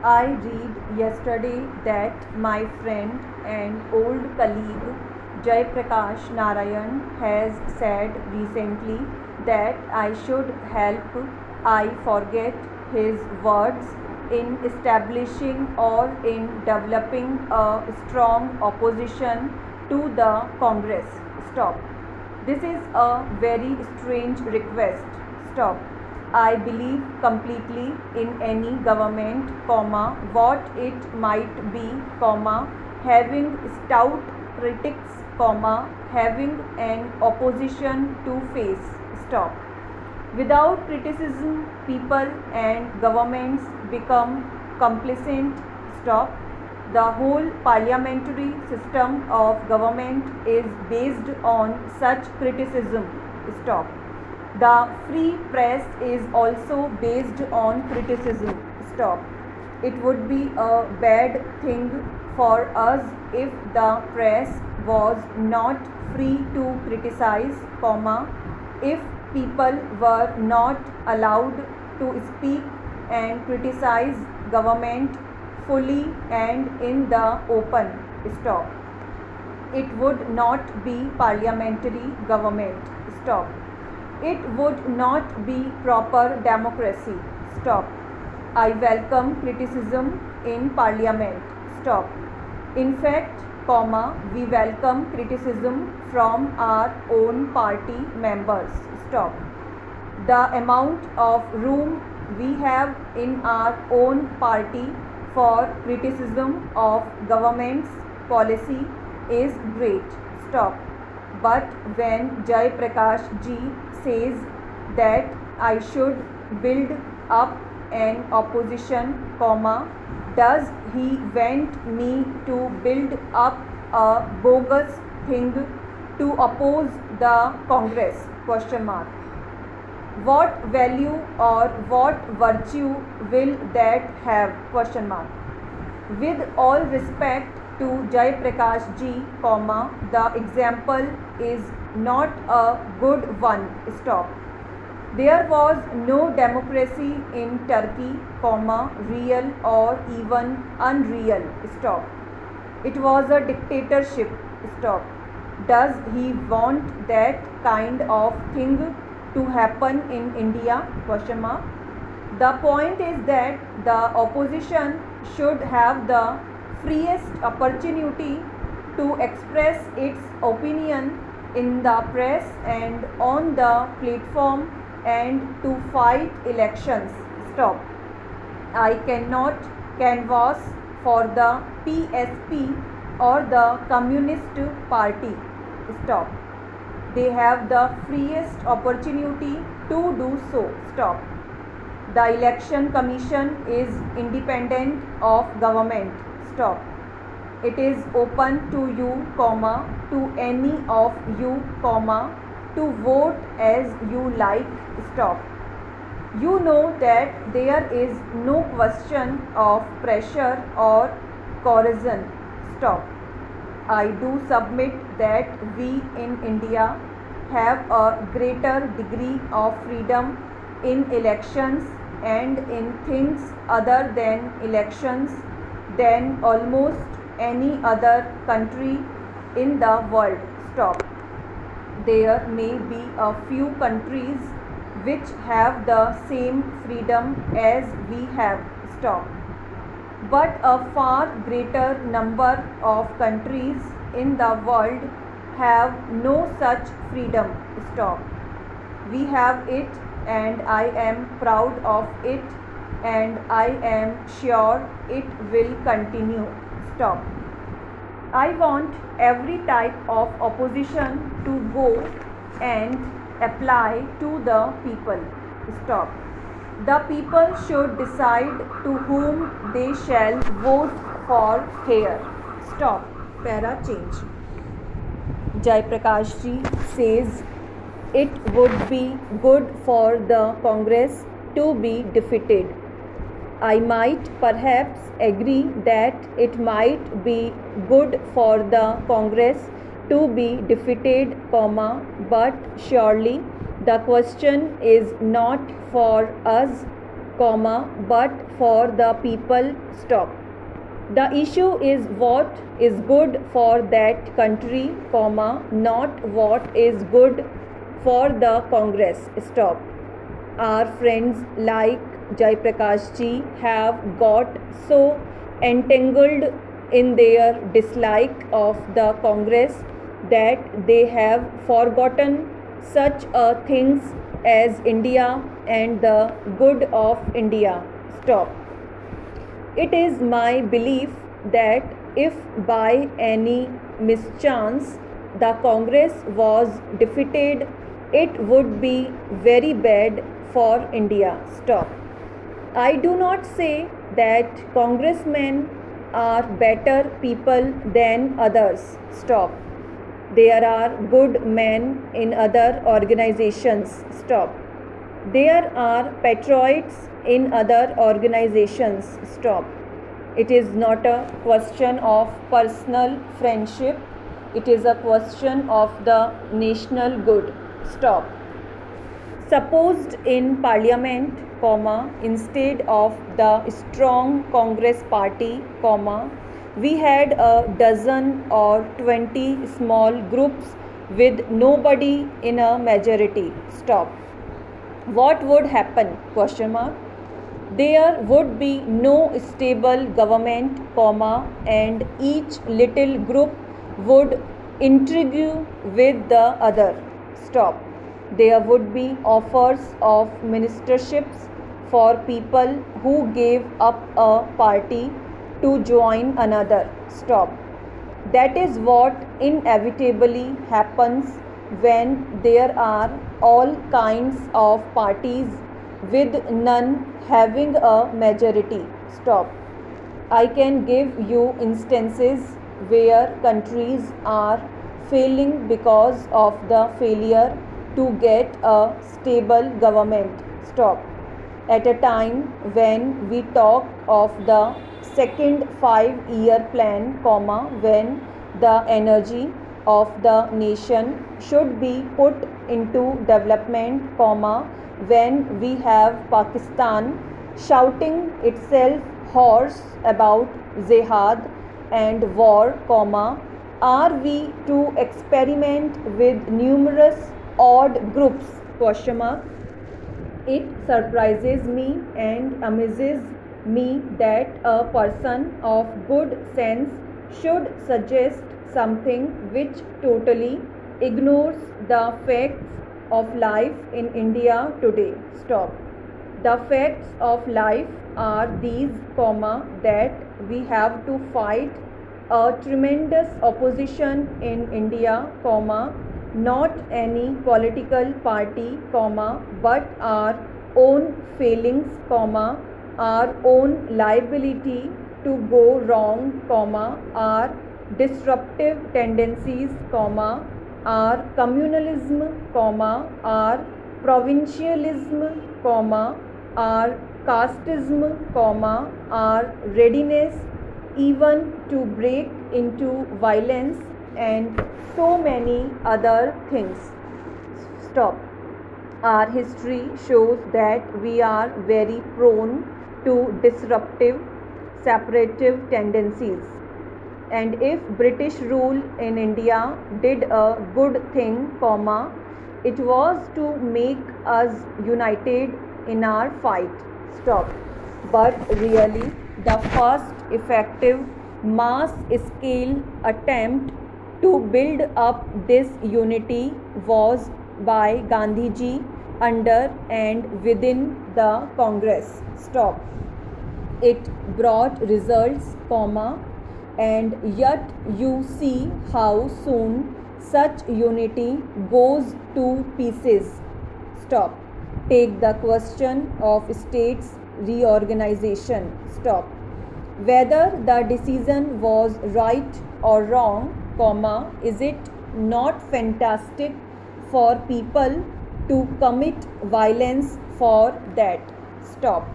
I read yesterday that my friend and old colleague Jai Prakash Narayan has said recently that I should help I forget his words in establishing or in developing a strong opposition to the Congress. Stop. This is a very strange request. Stop. I believe completely in any government, what it might be, having stout critics, having an opposition to face. Stop. Without criticism, people and governments become complacent. Stop. The whole parliamentary system of government is based on such criticism. Stop. The free press is also based on criticism. Stop. It would be a bad thing for us if the press was not free to criticize, if people were not allowed to speak and criticize government fully and in the open. Stop. It would not be parliamentary government. Stop. It would not be proper democracy. Stop. I welcome criticism in parliament. Stop. In fact, we welcome criticism from our own party members. Stop. The amount of room we have in our own party for criticism of government's policy is great. Stop. But when Jai Prakash ji says that I should build up an opposition, does he want me to build up a bogus thing to oppose the Congress? Question mark. What value or what virtue will that have? Question mark. With all respect to Jai Prakash ji, the example is not a good one. Stop. There was no democracy in Turkey, real or even unreal. Stop. It was a dictatorship. Stop. Does he want that kind of thing to happen in India? Question mark. The point is that the opposition should have the freest opportunity to express its opinion in the press and on the platform and to fight elections. Stop. I cannot canvass for the PSP or the Communist Party. Stop. They have the freest opportunity to do so. Stop. The Election Commission is independent of government. Stop. It is open to you, to any of you, to vote as you like. Stop. You know that there is no question of pressure or coercion. Stop. I do submit that we in India have a greater degree of freedom in elections and in things other than elections than almost any other country in the world. Stop. There may be a few countries which have the same freedom as we have. Stop. But a far greater number of countries in the world have no such freedom. Stop. We have it and I am proud of it and I am sure it will continue. Stop. I want every type of opposition to go and apply to the people. Stop. The people should decide to whom they shall vote for here. Stop. Para change. Jai Prakash ji says it would be good for the Congress to be defeated. I might perhaps agree that it might be good for the Congress to be defeated, but surely the question is not for us but for the people, stop. The issue is what is good for that country, not what is good for the Congress, stop. Our friends like Jai Prakash ji have got so entangled in their dislike of the Congress that they have forgotten such things as India and the good of India, stop. It is my belief that if by any mischance the Congress was defeated, it would be very bad for India, stop. I do not say that congressmen are better people than others, stop. There are good men in other organizations, stop. There are patriots in other organizations, stop. It is not a question of personal friendship, it is a question of the national good, stop. Supposed in parliament, instead of the strong Congress party, we had a dozen or 20 small groups with nobody in a majority, stop. What would happen, question mark? There would be no stable government, and each little group would intrigue with the other, stop. There would be offers of ministerships for people who gave up a party to join another, stop. That is what inevitably happens when there are all kinds of parties with none having a majority, stop. I can give you instances where countries are failing because of the failure to get a stable government, stop. At a time when we talk of the second 5-year plan, when the energy of the nation should be put into development, when we have Pakistan shouting itself hoarse about jihad and war, are we to experiment with numerous odd groups, question mark? It surprises me and amazes me that a person of good sense should suggest something which totally ignores the facts of life in India today, stop. The facts of life are these, that we have to fight a tremendous opposition in India, not any political party, but our own failings, our own liability to go wrong, our disruptive tendencies, our communalism, our provincialism, our casteism, our readiness even to break into violence, and so many other things, stop. Our history shows that we are very prone to disruptive, separative tendencies. And if British rule in India did a good thing, it was to make us united in our fight, stop. But really, the first effective mass scale attempt to build up this unity was by Gandhiji under and within the Congress, stop. It brought results, and yet you see how soon such unity goes to pieces, stop. Take the question of states reorganization, stop. Whether the decision was right or wrong, is it not fantastic for people to commit violence for that, stop.